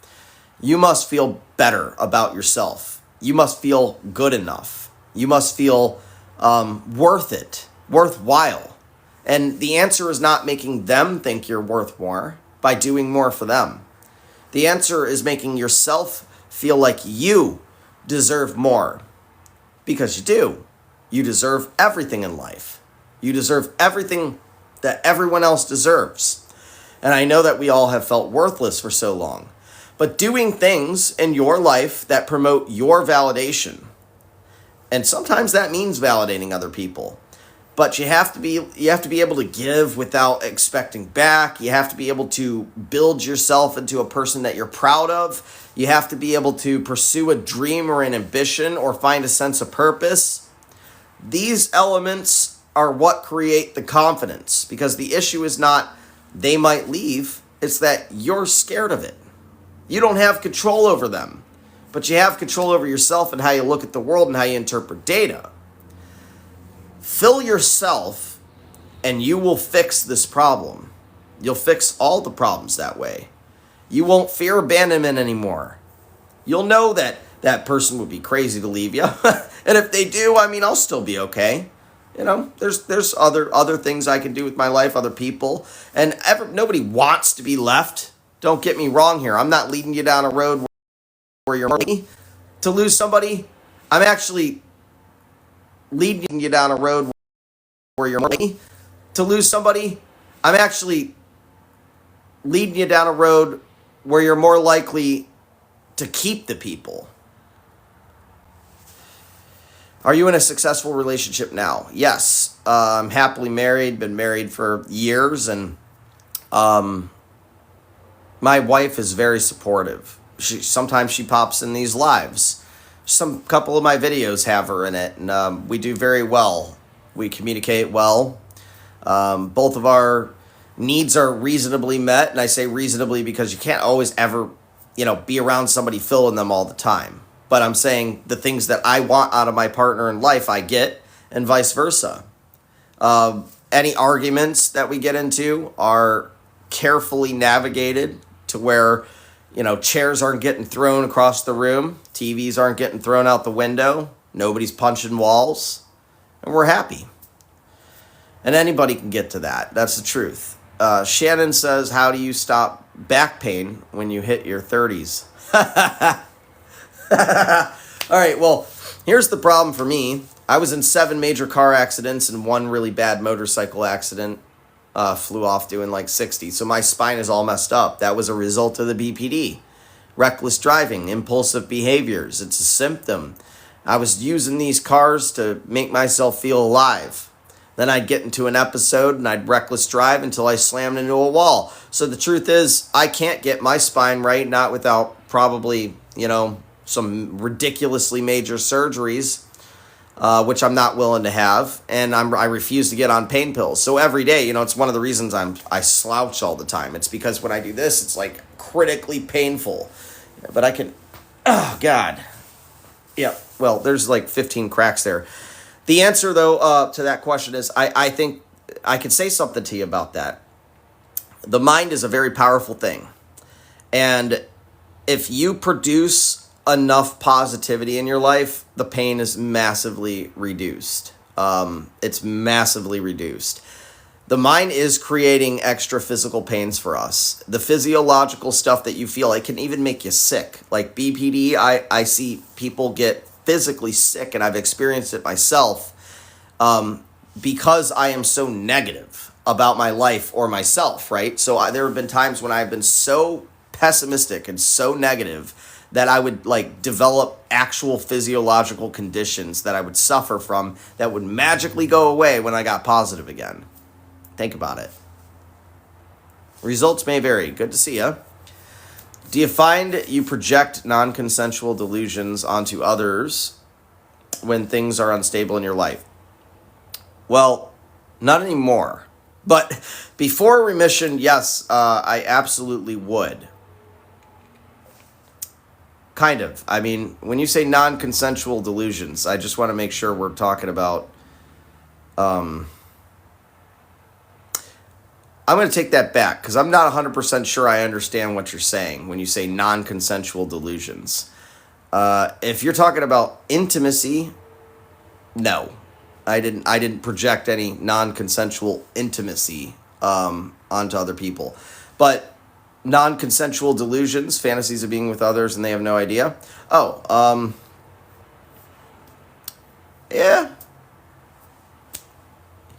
You must feel better about yourself. You must feel good enough. You must feel worth it, worthwhile. And the answer is not making them think you're worth more by doing more for them. The answer is making yourself feel like you deserve more. Because you do. You deserve everything in life. You deserve everything that everyone else deserves. And I know that we all have felt worthless for so long. But doing things in your life that promote your validation, and sometimes that means validating other people, but you have to be able to give without expecting back. You have to be able to build yourself into a person that you're proud of. You have to be able to pursue a dream or an ambition or find a sense of purpose. These elements are what create the confidence, because the issue is not they might leave, it's that you're scared of it. You don't have control over them, but you have control over yourself and how you look at the world and how you interpret data. Fill yourself and you will fix this problem. You'll fix all the problems that way. You won't fear abandonment anymore. You'll know that that person would be crazy to leave you. And if they do, I mean, I'll still be okay. You know, there's other things I can do with my life, other people. And nobody wants to be left. Don't get me wrong here. I'm not leading you down a road where you're to lose somebody. I'm actually leading you down a road where you're to lose somebody. I'm actually leading you down a road where you're more likely to keep the people. Are you in a successful relationship now? Yes. I'm happily married, been married for years, and my wife is very supportive. Sometimes she pops in these lives. Couple of my videos have her in it, and we do very well. We communicate well. Both of our needs are reasonably met, and I say reasonably because you can't always ever, be around somebody filling them all the time. But I'm saying the things that I want out of my partner in life, I get, and vice versa. Any arguments that we get into are carefully navigated to where, chairs aren't getting thrown across the room, TVs aren't getting thrown out the window, nobody's punching walls, and we're happy. And anybody can get to that. That's the truth. Shannon says, how do you stop back pain when you hit your 30s? All right, well, here's the problem for me. I was in 7 major car accidents and 1 really bad motorcycle accident. Flew off doing like 60. So my spine is all messed up. That was a result of the BPD. Reckless driving, impulsive behaviors. It's a symptom. I was using these cars to make myself feel alive. Then I'd get into an episode and I'd reckless drive until I slammed into a wall. So the truth is, I can't get my spine right, not without probably, some ridiculously major surgeries, which I'm not willing to have. And I refuse to get on pain pills. So every day, it's one of the reasons I slouch all the time. It's because when I do this, it's like critically painful. But I can, oh God. Yeah, well, there's like 15 cracks there. The answer, though, to that question is I think I could say something to you about that. The mind is a very powerful thing. And if you produce enough positivity in your life, the pain is massively reduced. It's massively reduced. The mind is creating extra physical pains for us. The physiological stuff that you feel, it can even make you sick. Like BPD, I see people get physically sick, and I've experienced it myself because I am so negative about my life or myself, right? So there have been times when I've been so pessimistic and so negative that I would develop actual physiological conditions that I would suffer from that would magically go away when I got positive again. Think about it. Results may vary. Good to see you. Do you find you project non-consensual delusions onto others when things are unstable in your life? Well, not anymore. But before remission, yes, I absolutely would. Kind of. I mean, when you say non-consensual delusions, I just want to make sure we're talking about... I'm going to take that back because I'm not 100% sure I understand what you're saying when you say non-consensual delusions. If you're talking about intimacy, no. I didn't project any non-consensual intimacy onto other people. But non-consensual delusions, fantasies of being with others and they have no idea. Yeah.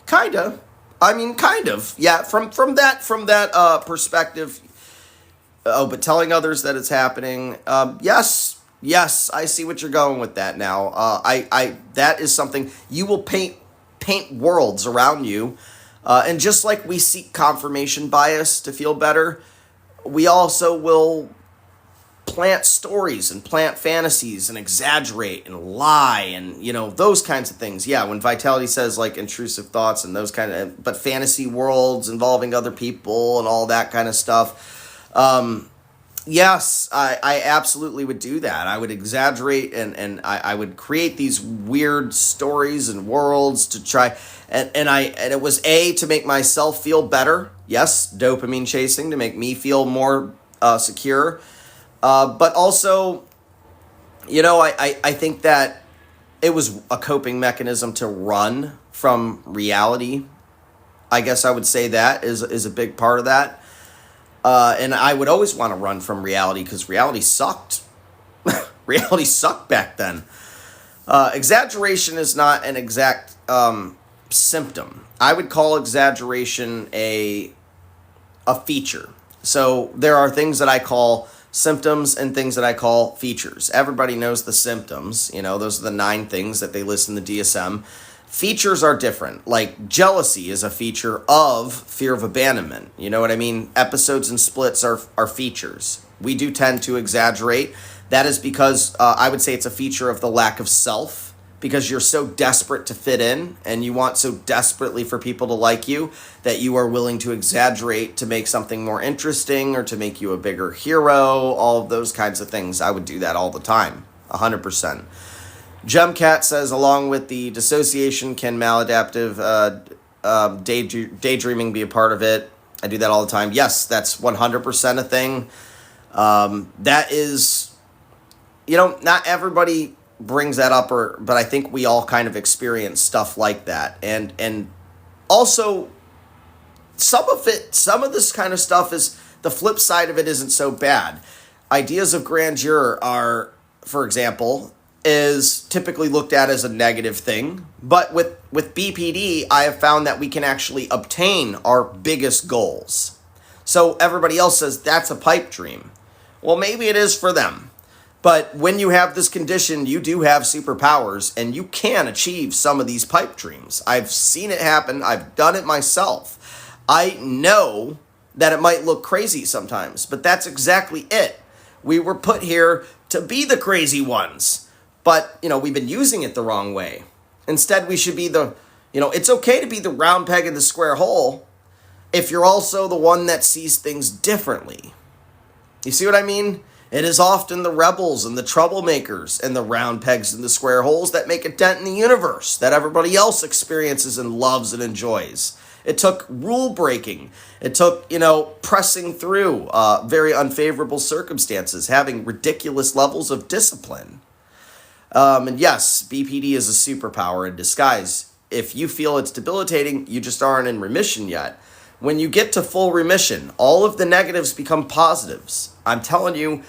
Kind of. I mean, kind of, yeah. From that perspective. But telling others that it's happening, yes, I see what you're going with that now. That is something you will paint worlds around you, and just like we seek confirmation bias to feel better, we also will plant stories and plant fantasies and exaggerate and lie and those kinds of things. Yeah, when Vitality says intrusive thoughts and those kind of, but fantasy worlds involving other people and all that kind of stuff. Yes, I absolutely would do that. I would exaggerate and I would create these weird stories and worlds to try and it was to make myself feel better. Yes, dopamine chasing to make me feel more secure. But also, I think that it was a coping mechanism to run from reality. I guess I would say that is a big part of that. And I would always want to run from reality because reality sucked. Reality sucked back then. Exaggeration is not an exact symptom. I would call exaggeration a feature. So there are things that I call symptoms and things that I call features. Everybody knows the symptoms. Those are the 9 things that they list in the DSM. Features are different. Like jealousy is a feature of fear of abandonment. You know what I mean? Episodes and splits are features. We do tend to exaggerate. That is because I would say it's a feature of the lack of self, because you're so desperate to fit in and you want so desperately for people to like you that you are willing to exaggerate to make something more interesting or to make you a bigger hero, all of those kinds of things. I would do that all the time, 100%. Gemcat says, along with the dissociation, can maladaptive daydreaming be a part of it? I do that all the time. Yes, that's 100% a thing. That is, not everybody brings that up, but I think we all kind of experience stuff like that. And Also, some of this kind of stuff is, the flip side of it isn't so bad. Ideas of grandeur are, for example, is typically looked at as a negative thing. But with BPD, I have found that we can actually obtain our biggest goals. So everybody else says that's a pipe dream. Well, maybe it is for them. But when you have this condition, you do have superpowers, and you can achieve some of these pipe dreams. I've seen it happen. I've done it myself. I know that it might look crazy sometimes, but that's exactly it. We were put here to be the crazy ones, but, we've been using it the wrong way. Instead, we should be it's okay to be the round peg in the square hole if you're also the one that sees things differently. You see what I mean? It is often the rebels and the troublemakers and the round pegs in the square holes that make a dent in the universe that everybody else experiences and loves and enjoys. It took rule breaking. It took, pressing through very unfavorable circumstances, having ridiculous levels of discipline. And yes, BPD is a superpower in disguise. If you feel it's debilitating, you just aren't in remission yet. When you get to full remission, all of the negatives become positives. I'm telling you,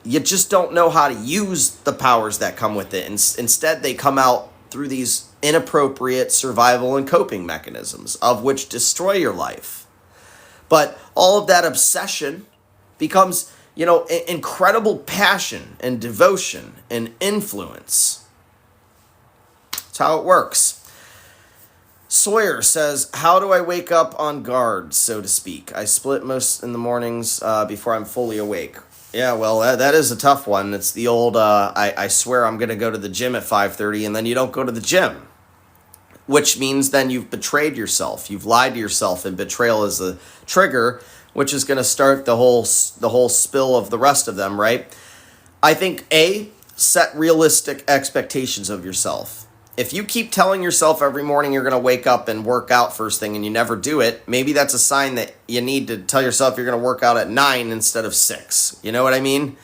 you just don't know how to use the powers that come with it. Instead, they come out through these inappropriate survival and coping mechanisms, of which destroy your life. But all of that obsession becomes, incredible passion and devotion and influence. That's how it works. Sawyer says, how do I wake up on guard, so to speak? I split most in the mornings before I'm fully awake. Yeah, well, that is a tough one. It's the old, I swear I'm going to go to the gym at 5:30, and then you don't go to the gym. Which means then you've betrayed yourself. You've lied to yourself, and betrayal is the trigger, which is going to start the whole spill of the rest of them, right? I think, set realistic expectations of yourself. If you keep telling yourself every morning you're going to wake up and work out first thing and you never do it, maybe that's a sign that you need to tell yourself you're going to work out at 9 instead of 6. You know what I mean?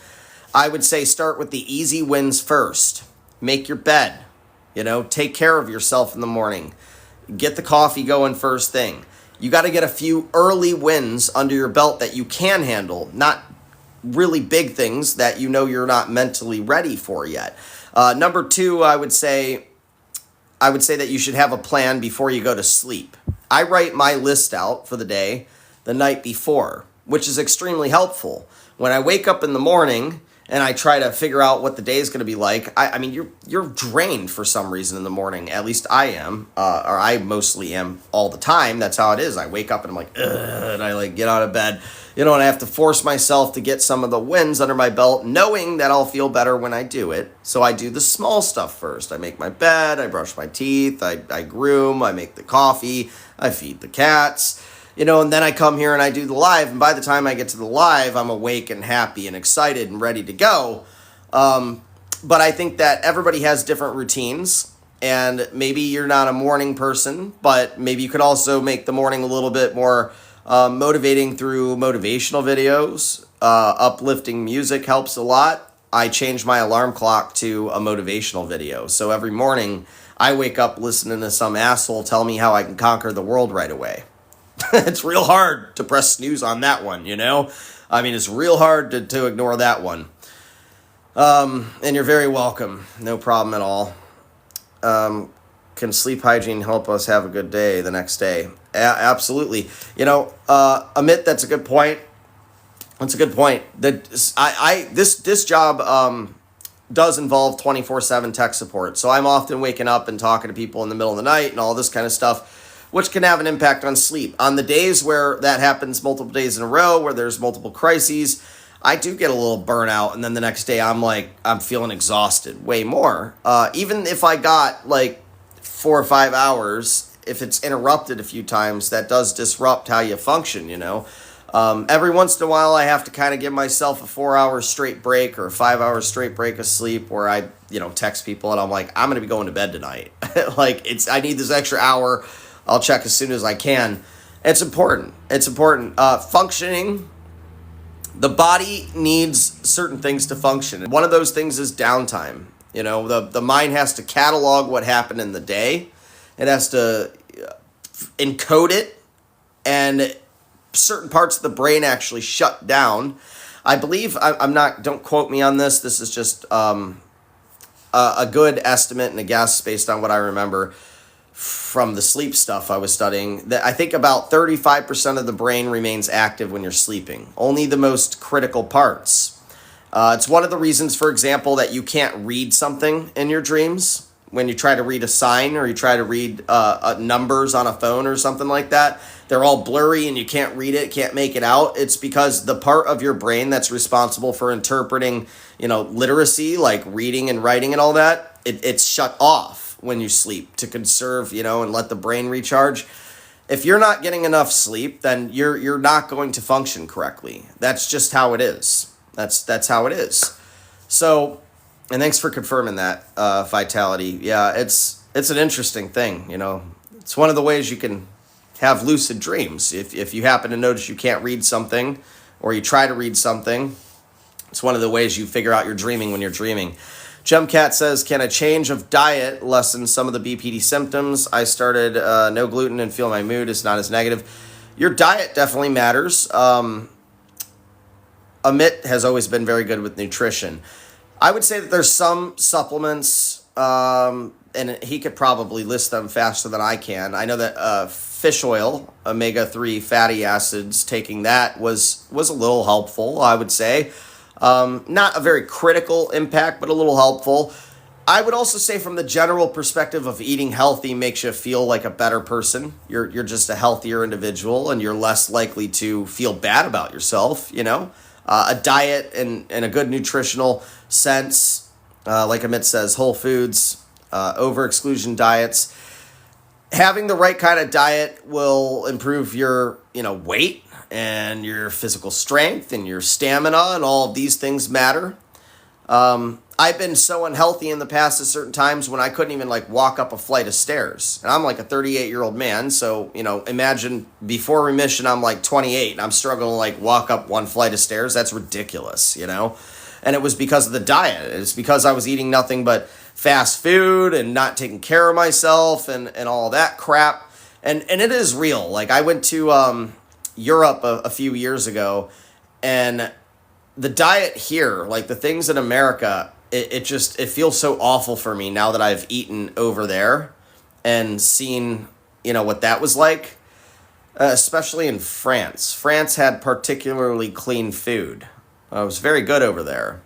I would say start with the easy wins first. Make your bed. Take care of yourself in the morning. Get the coffee going first thing. You got to get a few early wins under your belt that you can handle, not really big things that you're not mentally ready for yet. Number 2, I would say that you should have a plan before you go to sleep. I write my list out for the day the night before, which is extremely helpful. When I wake up in the morning and I try to figure out what the day is going to be like, I mean, you're drained for some reason in the morning. At least I am, or I mostly am all the time. That's how it is. I wake up and I'm like, ugh, and I get out of bed, and I have to force myself to get some of the wins under my belt, knowing that I'll feel better when I do it. So I do the small stuff first. I make my bed, I brush my teeth, I groom, I make the coffee, I feed the cats. And then I come here and I do the live, and by the time I get to the live, I'm awake and happy and excited and ready to go. But I think that everybody has different routines, and maybe you're not a morning person, but maybe you could also make the morning a little bit more motivating through motivational videos. Uplifting music helps a lot. I change my alarm clock to a motivational video. So every morning, I wake up listening to some asshole tell me how I can conquer the world right away. It's real hard to press snooze on that one, I mean, it's real hard to ignore that one. And you're very welcome. No problem at all. Can sleep hygiene help us have a good day the next day? Absolutely. Amit, that's a good point. That's a good point. This job does involve 24/7 tech support. So I'm often waking up and talking to people in the middle of the night and all this kind of stuff, which can have an impact on sleep. On the days where that happens multiple days in a row, where there's multiple crises, I do get a little burnout, and then the next day I'm feeling exhausted way more. Even if I got 4 or 5 hours, if it's interrupted a few times, that does disrupt how you function, Every once in a while, I have to kind of give myself a 4-hour straight break or a 5-hour straight break of sleep where I, text people and I'm like, I'm going to be going to bed tonight. I need this extra hour. I'll check as soon as I can. It's important. Functioning. The body needs certain things to function. One of those things is downtime. The mind has to catalog what happened in the day. It has to encode it, and certain parts of the brain actually shut down. I believe, I'm not, don't quote me on this. This is just a good estimate and a guess based on what I remember from the sleep stuff I was studying, that I think about 35% of the brain remains active when you're sleeping. Only the most critical parts. It's one of the reasons, for example, that you can't read something in your dreams. When you try to read a sign or you try to read numbers on a phone or something like that, they're all blurry and you can't read it, can't make it out. It's because the part of your brain that's responsible for interpreting, literacy, like reading and writing and all that, it's shut off when you sleep to conserve, and let the brain recharge. If you're not getting enough sleep, then you're not going to function correctly. That's just how it is. That's how it is. So, and thanks for confirming that, Vitality. Yeah, it's an interesting thing, It's one of the ways you can have lucid dreams. If you happen to notice you can't read something or you try to read something, it's one of the ways you figure out you're dreaming when you're dreaming. Gemcat says, can a change of diet lessen some of the BPD symptoms? I started no gluten and feel my mood is not as negative. Your diet definitely matters. Amit has always been very good with nutrition. I would say that there's some supplements, and he could probably list them faster than I can. I know that fish oil, omega-3 fatty acids, taking that was a little helpful, I would say. Not a very critical impact, but a little helpful. I would also say from the general perspective of eating healthy makes you feel like a better person. You're just a healthier individual, and you're less likely to feel bad about yourself, A diet and a good nutritional sense, like Amit says, whole foods, over-exclusion diets. Having the right kind of diet will improve your, weight and your physical strength and your stamina, and all of these things matter. I've been so unhealthy in the past at certain times when I couldn't even walk up a flight of stairs. And I'm a 38-year-old man. So, imagine before remission, I'm 28 and I'm struggling to walk up one flight of stairs. That's ridiculous, And it was because of the diet. It's because I was eating nothing but fast food and not taking care of myself and all that crap. And it is real. I went to Europe a few years ago, and the diet here, the things in America, it feels so awful for me now that I've eaten over there and seen, what that was like, especially in France. France had particularly clean food. It was very good over there.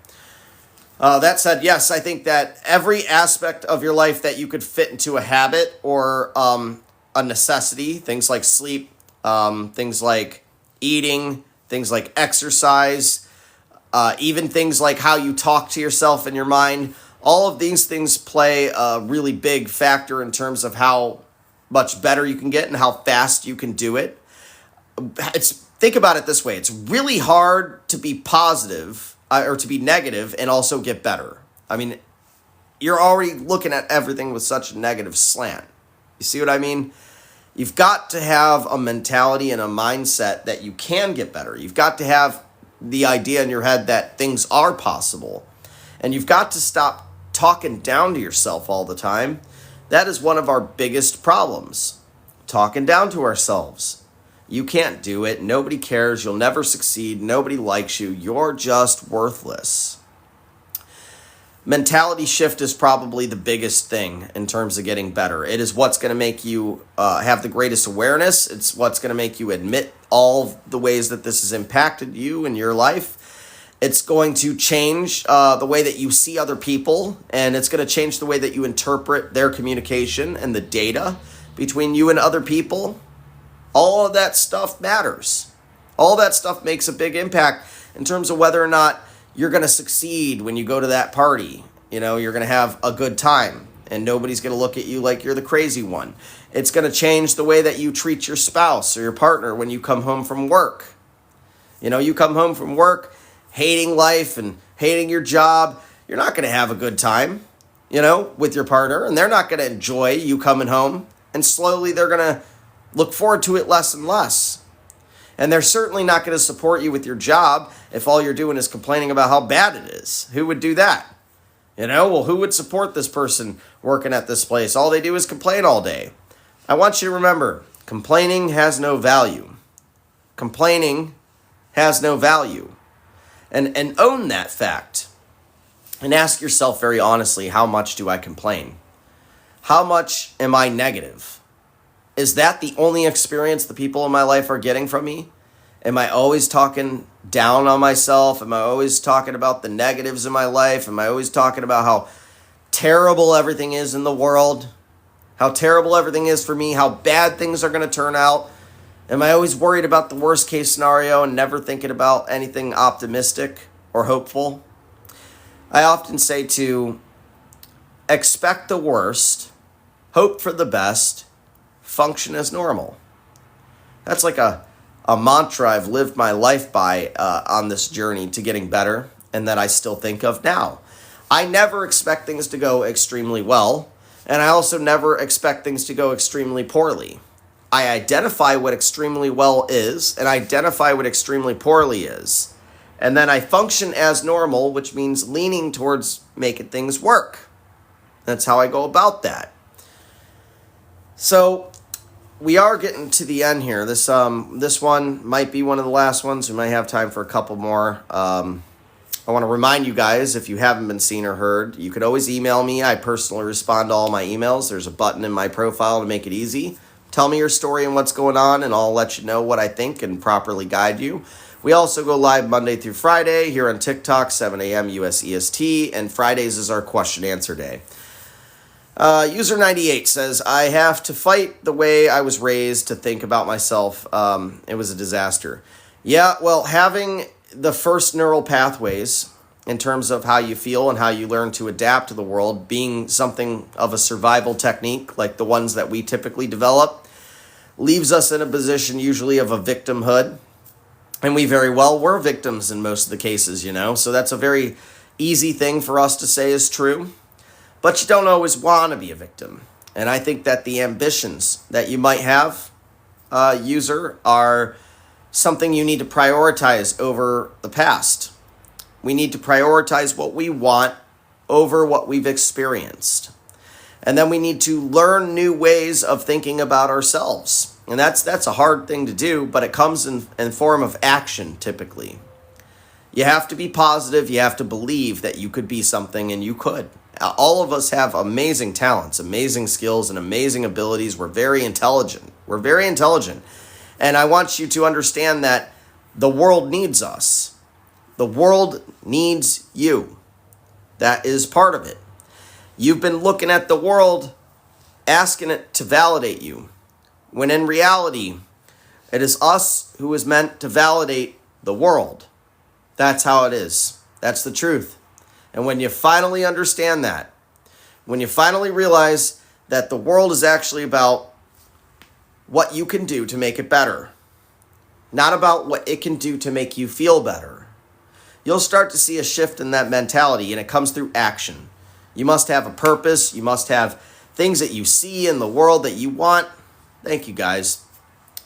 That said, yes, I think that every aspect of your life that you could fit into a habit or a necessity, things like sleep, things like eating, things like exercise, even things like how you talk to yourself in your mind, all of these things play a really big factor in terms of how much better you can get and how fast you can do it. Think about it this way. It's really hard to be positive or to be negative and also get better. I mean, you're already looking at everything with such a negative slant. You see what I mean? You've got to have a mentality and a mindset that you can get better. You've got to have the idea in your head that things are possible. And you've got to stop talking down to yourself all the time. That is one of our biggest problems. Talking down to ourselves. You can't do it. Nobody cares. You'll never succeed. Nobody likes you. You're just worthless. Mentality shift is probably the biggest thing in terms of getting better. It is what's going to make you have the greatest awareness. It's what's going to make you admit all the ways that this has impacted you in your life. It's going to change the way that you see other people, and it's going to change the way that you interpret their communication and the data between you and other people. All of that stuff matters. All that stuff makes a big impact in terms of whether or not you're going to succeed when you go to that party. You're going to have a good time and nobody's going to look at you like you're the crazy one. It's going to change the way that you treat your spouse or your partner when you come home from work. You come home from work hating life and hating your job. You're not going to have a good time, with your partner, and they're not going to enjoy you coming home. And slowly they're going to look forward to it less and less. And they're certainly not going to support you with your job if all you're doing is complaining about how bad it is. Who would do that? Who would support this person working at this place? All they do is complain all day. I want you to remember, Complaining has no value. Complaining has no value. And own that fact. And ask yourself very honestly, how much do I complain? How much am I negative? Is that the only experience the people in my life are getting from me? Am I always talking down on myself? Am I always talking about the negatives in my life? Am I always talking about how terrible everything is in the world? How terrible everything is for me? How bad things are going to turn out? Am I always worried about the worst case scenario and never thinking about anything optimistic or hopeful? I often say to expect the worst, hope for the best, function as normal. That's like a mantra I've lived my life by on this journey to getting better, and that I still think of now. I never expect things to go extremely well, and I also never expect things to go extremely poorly. I identify what extremely well is and identify what extremely poorly is. And then I function as normal, which means leaning towards making things work. That's how I go about that. So we are getting to the end here. This one might be one of the last ones. We might have time for a couple more. I want to remind you guys, if you haven't been seen or heard, you could always email me. I personally respond to all my emails. There's a button in my profile to make it easy. Tell me your story and what's going on, and I'll let you know what I think and properly guide you. We also go live Monday through Friday here on TikTok, 7 a.m. US EST, and Fridays is our question-answer day. User 98 says, I have to fight the way I was raised to think about myself. It was a disaster. Yeah, well, having the first neural pathways in terms of how you feel and how you learn to adapt to the world being something of a survival technique like the ones that we typically develop leaves us in a position usually of a victimhood. And we very well were victims in most of the cases, so that's a very easy thing for us to say is true. But you don't always want to be a victim. And I think that the ambitions that you might have, user, are something you need to prioritize over the past. We need to prioritize what we want over what we've experienced. And then we need to learn new ways of thinking about ourselves. And that's a hard thing to do, but it comes in form of action typically. You have to be positive. You have to believe that you could be something, and you could. All of us have amazing talents, amazing skills, and amazing abilities. We're very intelligent. And I want you to understand that the world needs us. The world needs you. That is part of it. You've been looking at the world, asking it to validate you, when in reality, it is us who is meant to validate the world. That's how it is. That's the truth. And when you finally understand that, when you finally realize that the world is actually about what you can do to make it better, not about what it can do to make you feel better, you'll start to see a shift in that mentality, and it comes through action. You must have a purpose. You must have things that you see in the world that you want. Thank you, guys.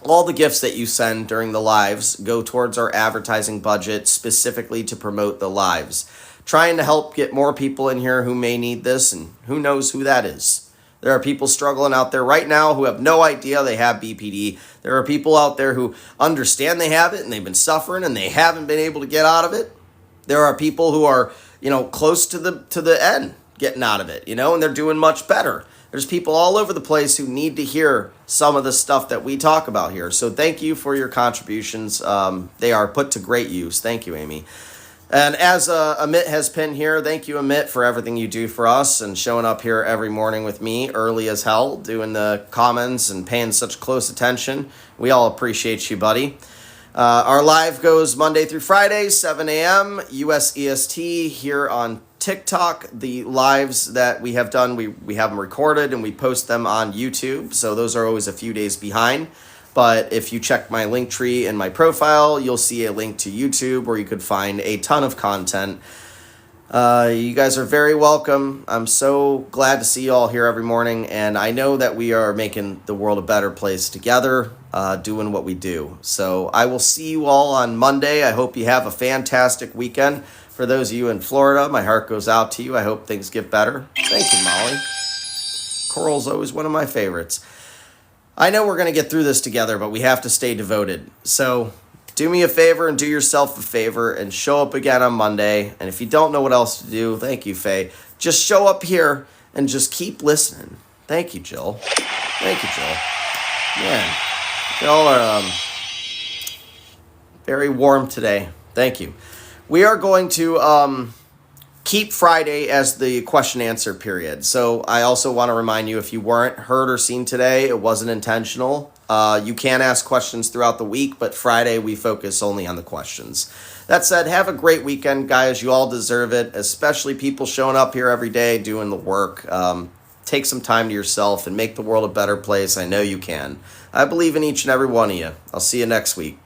All the gifts that you send during the lives go towards our advertising budget specifically to promote the lives. Trying to help get more people in here who may need this, and who knows who that is. There are people struggling out there right now who have no idea they have BPD. There are people out there who understand they have it and they've been suffering and they haven't been able to get out of it. There are people who are, close to the end getting out of it, and they're doing much better. There's people all over the place who need to hear some of the stuff that we talk about here. So thank you for your contributions. They are put to great use. Thank you, Amy. And as Amit has pinned here, thank you, Amit, for everything you do for us and showing up here every morning with me early as hell, doing the comments and paying such close attention. We all appreciate you, buddy. Our live goes Monday through Friday, 7 a.m. US EST here on TikTok. The lives that we have done, we have them recorded and we post them on YouTube. So those are always a few days behind. But if you check my link tree in my profile, you'll see a link to YouTube where you could find a ton of content. You guys are very welcome. I'm so glad to see you all here every morning. And I know that we are making the world a better place together, doing what we do. So I will see you all on Monday. I hope you have a fantastic weekend. For those of you in Florida, my heart goes out to you. I hope things get better. Thank you, Molly. Coral's always one of my favorites. I know we're going to get through this together, but we have to stay devoted. So do me a favor and do yourself a favor and show up again on Monday. And if you don't know what else to do, thank you, Faye. Just show up here and just keep listening. Thank you, Jill. Thank you, Jill. Man, y'all are very warm today. Thank you. We are going to keep Friday as the question answer period. So I also want to remind you, if you weren't heard or seen today, it wasn't intentional. You can ask questions throughout the week, but Friday we focus only on the questions. That said, have a great weekend, guys. You all deserve it, especially people showing up here every day doing the work. Take some time to yourself and make the world a better place. I know you can. I believe in each and every one of you. I'll see you next week.